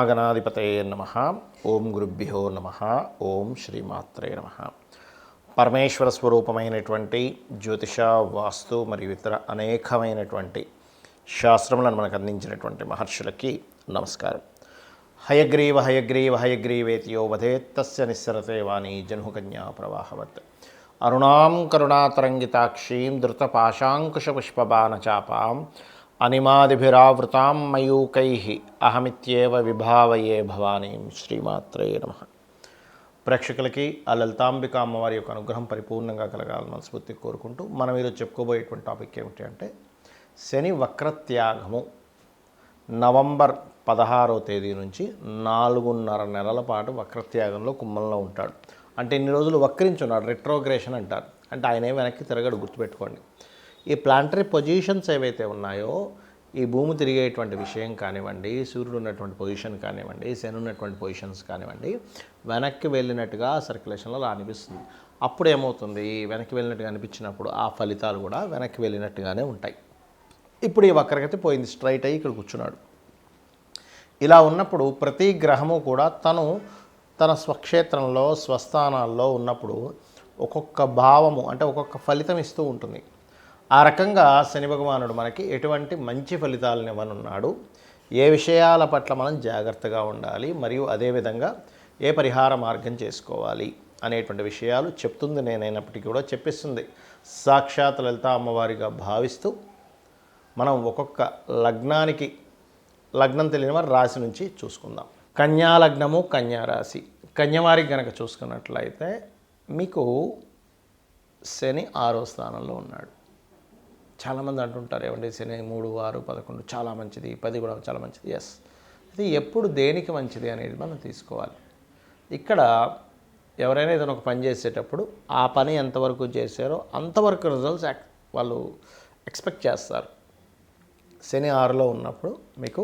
శ్రీమహాగణాధిపతయే నమః. ఓం గురుభ్యో నమః. ఓం శ్రీమాత్రే నమః. పరమేశ్వర స్వరూపమైనటువంటి జ్యోతిష, వాస్తు మరియు ఇతర అనేకమైనటువంటి శాస్త్రములను మనకు అందించినటువంటి మహర్షులకి నమస్కారం. హయగ్రీవ హయగ్రీవ హయగ్రీవేతియో వదేత్ తస్య నిస్సరతే వాణి జన్హుకన్యా ప్రవాహవత్. అరుణాం కరుణాతరంగితాక్షీం ధృతపాశాంకుశపుష్పబాణచాపాం అనిమాదిభిరావృతాం మయూకైః అహమిత్యేవ విభావయే భవానీం. శ్రీమాత్రే నమః. ప్రేక్షకులకి ఆ లలితాంబిక అమ్మవారి యొక్క అనుగ్రహం పరిపూర్ణంగా కలగాలని మనస్ఫూర్తిగా కోరుకుంటూ మనం ఈరోజు చెప్పుకోబోయేటువంటి టాపిక్ ఏమిటి అంటే శని వక్రత్యాగము. నవంబర్ 16వ తేదీ నుంచి 4.5 నెలల పాటు వక్రత్యాగంలో కుంభంలో ఉంటాడు. అంటే ఇన్ని రోజులు వక్రించున్నాడు, రెట్రోగ్రేషన్ అంటారు. అంటే ఆయనే వెనక్కి తిరగడు, గుర్తుపెట్టుకోండి. ఈ ప్లాంటరీ పొజిషన్స్ ఏవైతే ఉన్నాయో, ఈ భూమి తిరిగేటువంటి విషయం కానివ్వండి, సూర్యుడు ఉన్నటువంటి పొజిషన్ కానివ్వండి, శని ఉన్నటువంటి పొజిషన్స్ కానివ్వండి, వెనక్కి వెళ్ళినట్టుగా సర్క్యులేషన్లో అనిపిస్తుంది. అప్పుడు ఏమవుతుంది, వెనక్కి వెళ్ళినట్టుగా అనిపించినప్పుడు ఆ ఫలితాలు కూడా వెనక్కి వెళ్ళినట్టుగానే ఉంటాయి. ఇప్పుడు ఈ వక్రగతి పోయింది, స్ట్రైట్ అయ్యి ఇక్కడ కూర్చున్నాడు. ఇలా ఉన్నప్పుడు ప్రతి గ్రహము కూడా తన స్వక్షేత్రంలో, స్వస్థానాల్లో ఉన్నప్పుడు ఒక్కొక్క భావము అంటే ఒక్కొక్క ఫలితం ఇస్తూ ఉంటుంది. ఆ రకంగా శని భగవానుడు మనకి ఎటువంటి మంచి ఫలితాలను ఇవ్వనున్నాడు, ఏ విషయాల పట్ల మనం జాగ్రత్తగా ఉండాలి, మరియు అదేవిధంగా ఏ పరిహార మార్గం చేసుకోవాలి అనేటువంటి విషయాలు చెప్తుంది. నేనైనప్పటికీ కూడా చెప్పిస్తుంది సాక్షాత్ లలిత అమ్మవారిగా భావిస్తూ మనం ఒక్కొక్క లగ్నానికి, లగ్నం తెలియని వారి రాశి నుంచి చూసుకుందాం. కన్యా లగ్నము, కన్యా రాశి. కన్యవారికి కనుక చూసుకున్నట్లయితే మీకు శని 6వ స్థానంలో ఉన్నాడు. చాలామంది అంటుంటారు, ఏమంటే శని 3, 6, 11 చాలా మంచిది, 10 కూడా చాలా మంచిది. ఎస్, ఇది ఎప్పుడు దేనికి మంచిది అనేది మనం తీసుకోవాలి. ఇక్కడ ఎవరైనా ఏదైనా ఒక పని చేసేటప్పుడు ఆ పని ఎంతవరకు చేశారో అంతవరకు రిజల్ట్స్ వాళ్ళు ఎక్స్పెక్ట్ చేస్తారు. శని 6లో ఉన్నప్పుడు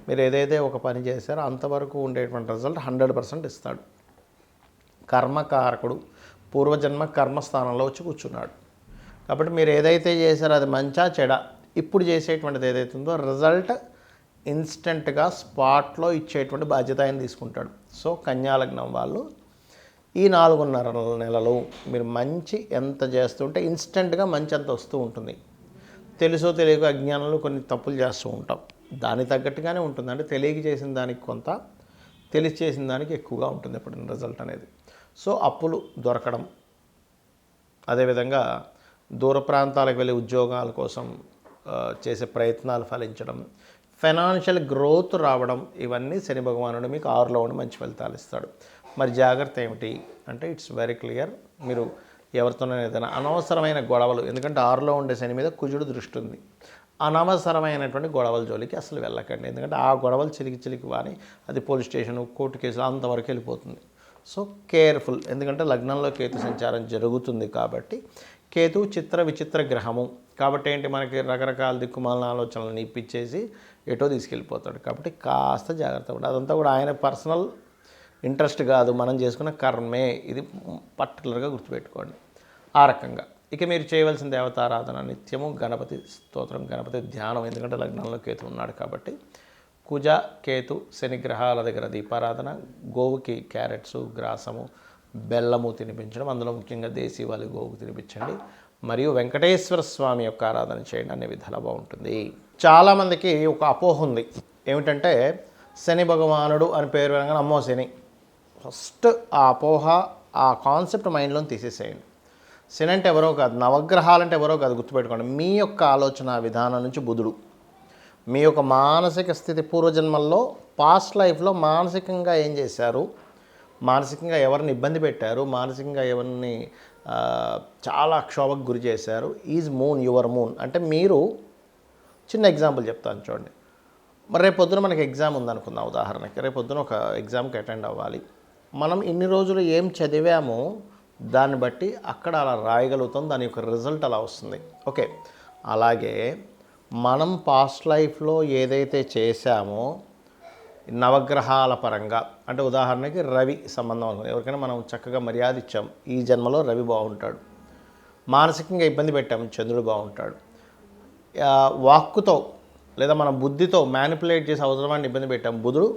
మీరు ఏదైతే ఒక పని చేశారో అంతవరకు ఉండేటువంటి రిజల్ట్ 100% ఇస్తాడు. కర్మకారకుడు పూర్వజన్మ కర్మస్థానంలో వచ్చి కూర్చున్నాడు. కాబట్టి మీరు ఏదైతే చేశారో అది మంచా చెడా, ఇప్పుడు చేసేటువంటిది ఏదైతే ఉందో రిజల్ట్ ఇన్స్టెంట్గా స్పాట్లో ఇచ్చేటువంటి బాధ్యత ఆయన తీసుకుంటాడు. సో కన్యాలగ్నం వాళ్ళు ఈ 4.5 నెలలు మీరు మంచి ఎంత చేస్తుంటే ఇన్స్టెంట్గా మంచి అంత వస్తూ ఉంటుంది. తెలుసో తెలియక అజ్ఞానంలో కొన్ని తప్పులు చేస్తూ ఉంటాం, దానికి తగ్గట్టుగానే ఉంటుంది. అంటే తెలియక చేసిన దానికి కొంత, తెలిసి చేసిన దానికి ఎక్కువగా ఉంటుంది ఎప్పుడైనా రిజల్ట్ అనేది. సో అప్పులు దొరకడం, అదేవిధంగా దూర ప్రాంతాలకు వెళ్ళి ఉద్యోగాల కోసం చేసే ప్రయత్నాలు ఫలించడం, ఫైనాన్షియల్ గ్రోత్ రావడం, ఇవన్నీ శని భగవానుడు మీకు 6లో ఉండి మంచి ఫలితాలు ఇస్తాడు. మరి జాగ్రత్త ఏమిటి అంటే ఇట్స్ వెరీ క్లియర్. మీరు ఎవరితోనైనా ఏదైనా అనవసరమైన గొడవలు, ఎందుకంటే 6లో ఉండే శని మీద కుజుడు దృష్టి ఉంది, అనవసరమైనటువంటి గొడవల జోలికి అసలు వెళ్ళకండి. ఎందుకంటే ఆ గొడవలు చిలికి వాని అది పోలీస్ స్టేషన్, కోర్టు కేసులు అంతవరకు వెళ్ళిపోతుంది. So careful. ఎందుకంటే లగ్నంలో కేతు సంచారం జరుగుతుంది కాబట్టి, కేతు చిత్ర విచిత్ర గ్రహము కాబట్టి ఏంటి, మనకి రకరకాల దిక్కుమాలిన ఆలోచనలను ఇప్పించేసి ఎటో తీసుకెళ్ళిపోతాడు. కాబట్టి కాస్త జాగ్రత్త ఉండాలి. అదంతా కూడా ఆయన పర్సనల్ ఇంట్రెస్ట్ కాదు, మనం చేసుకున్న కర్మే. ఇది పర్టికులర్గా గుర్తుపెట్టుకోండి. ఆ రకంగా ఇక మీరు చేయవలసిన దేవతారాధన నిత్యము గణపతి స్తోత్రం, గణపతి ధ్యానం. ఎందుకంటే లగ్నంలో కేతు ఉన్నాడు కాబట్టి కుజ, కేతు, శని గ్రహాల దగ్గర దీపారాధన, గోవుకి క్యారెట్స్, గ్రాసము, బెల్లము తినిపించడం, అందులో ముఖ్యంగా దేశీ వాళ్ళు గోవుకు తినిపించండి, మరియు వెంకటేశ్వర స్వామి యొక్క ఆరాధన చేయండి. అనే విధాలు బాగుంటుంది. చాలామందికి ఒక అపోహ ఉంది, ఏమిటంటే శని భగవానుడు అని పేరు వినగానే అమ్మో శని. ఫస్ట్ ఆ అపోహ, ఆ కాన్సెప్ట్ మైండ్లో తీసేసేయండి. శని అంటే ఎవరో కాదు, నవగ్రహాలంటే ఎవరో కాదు, గుర్తుపెట్టుకోండి. మీ యొక్క ఆలోచన విధానం నుంచి బుధుడు, మీ యొక్క మానసిక స్థితి, పూర్వజన్మల్లో పాస్ట్ లైఫ్లో మానసికంగా ఏం చేశారు, మానసికంగా ఎవరిని ఇబ్బంది పెట్టారు, మానసికంగా ఎవరిని చాలా క్షోభకు గురి చేశారు. Is moon your moon. అంటే మీరు, చిన్న ఎగ్జాంపుల్ చెప్తాను చూడండి. మరి రేపొద్దున మనకి ఎగ్జామ్ ఉందనుకుందాం, ఉదాహరణకి రేపొద్దున ఒక ఎగ్జామ్కి అటెండ్ అవ్వాలి. మనం ఇన్ని రోజులు ఏం చదివామో దాన్ని బట్టి అక్కడ అలా రాయగలుగుతాం, దాని యొక్క రిజల్ట్ అలా వస్తుంది. ఓకే, అలాగే మనం పాస్ట్ లైఫ్లో ఏదైతే చేశామో నవగ్రహాల పరంగా, అంటే ఉదాహరణకి రవి సంబంధం అనుకుంది, ఎవరికైనా మనం చక్కగా మర్యాద ఇచ్చాం, ఈ జన్మలో రవి బాగుంటాడు. మానసికంగా ఇబ్బంది పెట్టాము, చంద్రుడు బాగుంటాడు. వాక్కుతో లేదా మన బుద్ధితో మ్యానిపులేట్ చేసి అవసరమాన్ని ఇబ్బంది పెట్టాం, బుధుడు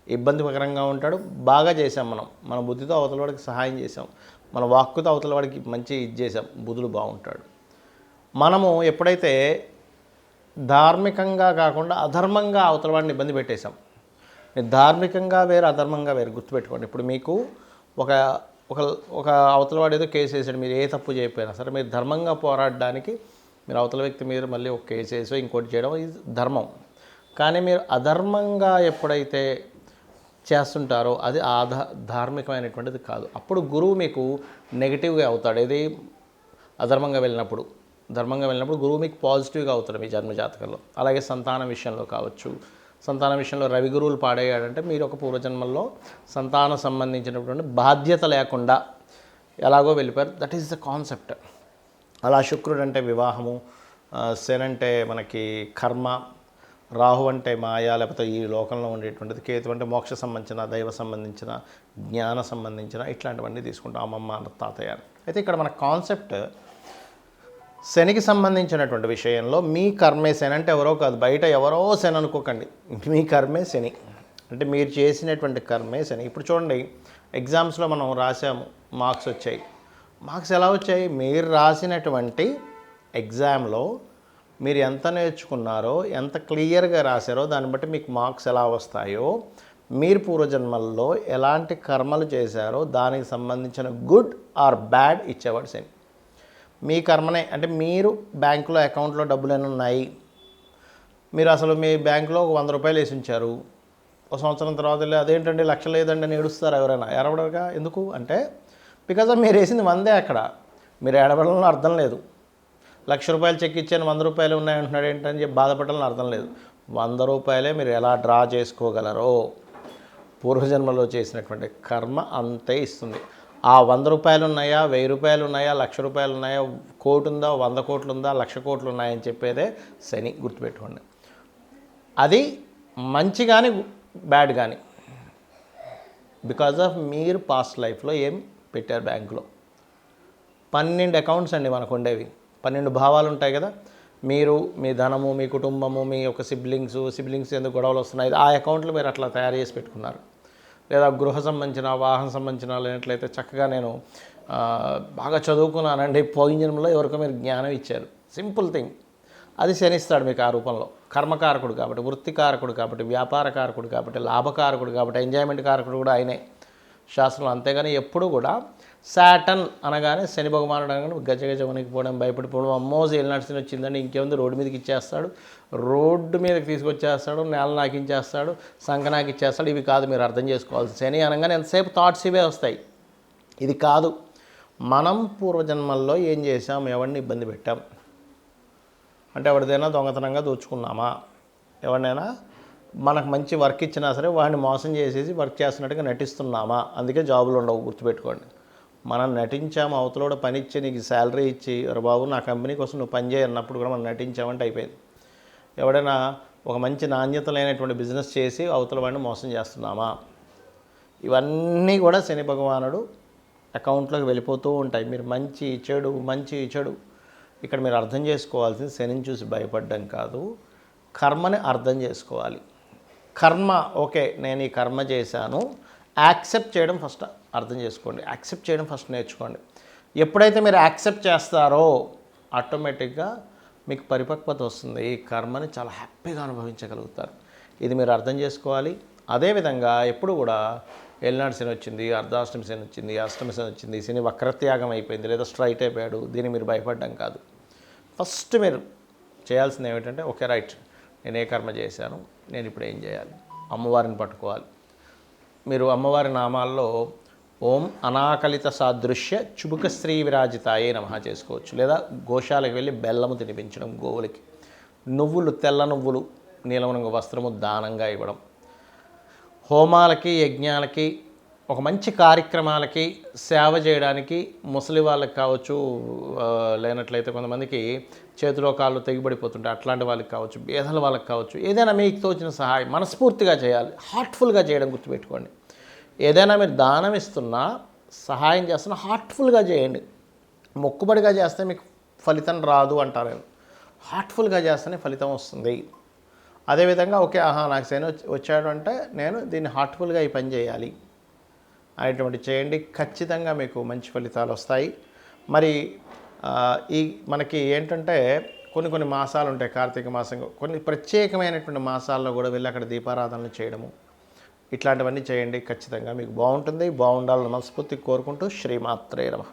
ఇబ్బందికరంగా ఉంటాడు. బాగా చేసాం మన బుద్ధితో అవతల వాడికి సహాయం చేసాం, మన వాక్కుతో అవతల వాడికి మంచి ఇది చేసాం, బుధుడు బాగుంటాడు. మనము ఎప్పుడైతే ధార్మికంగా కాకుండా అధర్మంగా అవతల వాడిని ఇబ్బంది పెట్టేశాం, ధార్మికంగా వేరు అధర్మంగా వేరు గుర్తుపెట్టుకోండి. ఇప్పుడు మీకు ఒక ఒక ఒక అవతల వాడు ఏదో కేసు వేసాడు, మీరు ఏ తప్పు చేయకపోయినా సరే మీరు ధర్మంగా పోరాడడానికి మీరు అవతల వ్యక్తి మీద మళ్ళీ ఒక కేసు వేసో ఇంకోటి చేయడం ఇది ధర్మం. కానీ మీరు అధర్మంగా ఎప్పుడైతే చేస్తుంటారో అది ధార్మికమైనటువంటిది కాదు. అప్పుడు గురువు మీకు నెగిటివ్గా అవుతాడు. ఏది అధర్మంగా వెళ్ళినప్పుడు. ధర్మంగా వెళ్ళినప్పుడు గురువు మీకు పాజిటివ్గా అవుతాడు మీ జన్మజాతకంలో. అలాగే సంతానం విషయంలో కావచ్చు, సంతానం విషయంలో రవి గురువులు పాడయ్యాడంటే మీరు ఒక పూర్వజన్మల్లో సంతానం సంబంధించినటువంటి బాధ్యత లేకుండా ఎలాగో వెళ్ళిపోయారు. That is the concept. అలా శుక్రుడు అంటే వివాహము, శని అంటే మనకి కర్మ, రాహు అంటే మాయా లేకపోతే ఈ లోకంలో ఉండేటువంటిది, కేతు అంటే మోక్ష సంబంధించిన, దైవ సంబంధించిన, జ్ఞాన సంబంధించిన ఇట్లాంటివన్నీ తీసుకుంటాం అమ్మమ్మ తాతయ్య. అయితే ఇక్కడ మన కాన్సెప్ట్ శనికి సంబంధించినటువంటి విషయంలో మీ కర్మే శని అంటే ఎవరో కాదు, బయట ఎవరో శని అనుకోకండి, మీ కర్మే శని అంటే మీరు చేసినటువంటి కర్మే శని. ఇప్పుడు చూడండి, ఎగ్జామ్స్లో మనం రాసాము, మార్క్స్ వచ్చాయి. మార్క్స్ ఎలా వచ్చాయి? మీరు రాసినటువంటి ఎగ్జామ్లో మీరు ఎంత నేర్చుకున్నారో, ఎంత క్లియర్గా రాశారో దాన్ని బట్టి మీకు మార్క్స్ ఎలా వస్తాయో, మీరు పూర్వజన్మల్లో ఎలాంటి కర్మలు చేశారో దానికి సంబంధించిన గుడ్ ఆర్ బ్యాడ్ ఇచ్చేవాడు శని. మీ కర్మనే అంటే మీరు బ్యాంకులో అకౌంట్లో డబ్బులు ఎన్ని ఉన్నాయి, మీరు అసలు మీ బ్యాంకులో ఒక 100 రూపాయలు వేసి ఉంచారు, ఒక సంవత్సరం తర్వాత వెళ్ళి అదేంటండి లక్ష లేదండి అని ఏడుస్తారు ఎవరైనా. ఏడవడగా ఎందుకు అంటే బికాజ్ మీరు వేసింది 100 అక్కడ, మీరు ఏడవడంలో అర్థం లేదు. 1,00,000 రూపాయలు చెక్ ఇచ్చాను 100 రూపాయలు ఉన్నాయంటున్నాడు ఏంటని చెప్పి బాధపడాలని అర్థం లేదు. 100 రూపాయలే మీరు ఎలా డ్రా చేసుకోగలరో పూర్వజన్మలో చేసినటువంటి కర్మ అంతే ఇస్తుంది. ఆ 100 రూపాయలు ఉన్నాయా, 1000 రూపాయలు ఉన్నాయా, 1,00,000 రూపాయలు ఉన్నాయా, కోటి ఉందా, 100 కోట్లు ఉందా, 1,00,000 కోట్లు ఉన్నాయని చెప్పేదే శని. గుర్తుపెట్టుకోండి. అది మంచి కానీ బ్యాడ్ కానీ బికాజ్ ఆఫ్ మీరు పాస్ట్ లైఫ్లో ఏం పెట్టారు బ్యాంకులో. 12 అకౌంట్స్ అండి మనకు ఉండేవి, 12 భావాలు ఉంటాయి కదా. మీరు, మీ ధనము, మీ కుటుంబము, మీ యొక్క సిబ్లింగ్స్ ఎందుకు గొడవలు వస్తున్నాయి, ఆ అకౌంట్లు మీరు అట్లా తయారు చేసి పెట్టుకున్నారు. లేదా గృహ సంబంధించిన, వాహన సంబంధించిన లేనట్లయితే చక్కగా నేను బాగా చదువుకున్నానండి, పోయిన జన్మలో ఎవరికో మీరు జ్ఞానం ఇచ్చారు, సింపుల్ థింగ్. అది శనిస్తాడు మీకు ఆ రూపంలో. కర్మకారకుడు కాబట్టి, వృత్తికారకుడు కాబట్టి, వ్యాపారకారకుడు కాబట్టి, లాభకారకుడు కాబట్టి, ఎంజాయ్మెంట్ కారకుడు కూడా ఆయనే శాస్త్రంలో. అంతేగాని ఎప్పుడు కూడా శాటన్ అనగానే శని భగవానుడు అనగానే గజగజ వణికిపోవడం, భయపడిపోవడం, అమ్మో ఏలినాటి వచ్చిందండి ఇంకేముంది రోడ్డు మీదకి ఇచ్చేస్తాడు, రోడ్డు మీదకి తీసుకొచ్చేస్తాడు, నేల నాకించేస్తాడు, సంఖ నాకిచ్చేస్తాడు. ఇవి కాదు మీరు అర్థం చేసుకోవాలి. శని అనగానే ఎంతసేపు థాట్స్ ఇవే వస్తాయి. ఇది కాదు. మనం పూర్వజన్మల్లో ఏం చేసాం, ఎవరిని ఇబ్బంది పెట్టాం అంటే ఎవరిదైనా దొంగతనంగా దోచుకున్నామా, ఎవరినైనా మనకు మంచి వర్క్ ఇచ్చినా సరే వాడిని మోసం చేసేసి వర్క్ చేస్తున్నట్టుగా నటిస్తున్నామా, అందుకే జాబులు ఉండవు. గుర్తుపెట్టుకోండి. మనం నటించాము, అవతలోడు పని ఇచ్చి నీకు శాలరీ ఇచ్చి బాబు నా కంపెనీ కోసం నువ్వు పని చేయన్నప్పుడు కూడా మనం నటించామంటే అయిపోయింది. ఎవడైనా ఒక మంచి నాణ్యత లేనటువంటి బిజినెస్ చేసి అవతల వాడిని మోసం చేస్తున్నామా, ఇవన్నీ కూడా శని భగవానుడు అకౌంట్లోకి వెళ్ళిపోతూ ఉంటాయి. మీరు మంచి చెడు ఇక్కడ మీరు అర్థం చేసుకోవాల్సింది శనిని చూసి భయపడడం కాదు, కర్మని అర్థం చేసుకోవాలి. కర్మ ఓకే, నేను ఈ కర్మ చేశాను, యాక్సెప్ట్ చేయడం ఫస్ట్ అర్థం చేసుకోండి, యాక్సెప్ట్ చేయడం ఫస్ట్ నేర్చుకోండి. ఎప్పుడైతే మీరు యాక్సెప్ట్ చేస్తారో ఆటోమేటిక్గా మీకు పరిపక్వత వస్తుంది, ఈ కర్మని చాలా హ్యాపీగా అనుభవించగలుగుతారు. ఇది మీరు అర్థం చేసుకోవాలి. అదేవిధంగా ఎప్పుడు కూడా ఏలినాటి శని వచ్చింది, అర్ధాష్టమి శని వచ్చింది, అష్టమి శని వచ్చింది, శని వక్రత్యాగం అయిపోయింది లేదా స్ట్రైట్ అయిపోయాడు, దీన్ని మీరు భయపడడం కాదు. ఫస్ట్ మీరు చేయాల్సింది ఏమిటంటే ఓకే రైట్, నేను ఏ కర్మ చేశాను, నేను ఇప్పుడు ఏం చేయాలి, అమ్మవారిని పట్టుకోవాలి. మీరు అమ్మవారి నామాల్లో ఓం అనాకలిత సాదృశ్య చుబుక శ్రీ విరాజితాయే నమః చేసుకోవచ్చు. లేదా గోశాలకు వెళ్ళి బెల్లము తినిపించడం, గోవులకి నువ్వులు, తెల్ల నువ్వులు, నీలం రంగు వస్త్రము దానంగా ఇవ్వడం, హోమాలకి, యజ్ఞాలకి, ఒక మంచి కార్యక్రమాలకి సేవ చేయడానికి ముసలి వాళ్ళకి కావచ్చు, లేనట్లయితే కొంతమందికి చేతిలో కాళ్ళు తెగిపడిపోతుంటాయి అట్లాంటి వాళ్ళకి కావచ్చు, పేదల వాళ్ళకి కావచ్చు, ఏదైనా మీకు తోచిన సహాయం మనస్ఫూర్తిగా చేయాలి, హార్ట్ఫుల్గా చేయడం గుర్తుపెట్టుకోండి. ఏదైనా మీరు దానం ఇస్తున్నా, సహాయం చేస్తున్నా హార్ట్ఫుల్గా చేయండి. మొక్కుబడిగా చేస్తే మీకు ఫలితం రాదు అంటారు. హార్ట్ఫుల్గా చేస్తేనే ఫలితం వస్తుంది. అదేవిధంగా ఓకే నాకు శని వచ్చాడు అంటే నేను దీన్ని హార్ట్ఫుల్గా ఈ పని చేయాలి అనేటువంటి చేయండి. ఖచ్చితంగా మీకు మంచి ఫలితాలు వస్తాయి. మరి ఈ మనకి ఏంటంటే కొన్ని మాసాలు ఉంటాయి. కార్తీక మాసం, కొన్ని ప్రత్యేకమైనటువంటి మాసాల్లో కూడా వెళ్ళి అక్కడ దీపారాధనలు చేయడము, ఇట్లాంటివన్నీ చేయండి. ఖచ్చితంగా మీకు బాగుంటుంది. బాగుండాలని మనస్ఫూర్తిగా కోరుకుంటూ శ్రీమాత్రే నమః.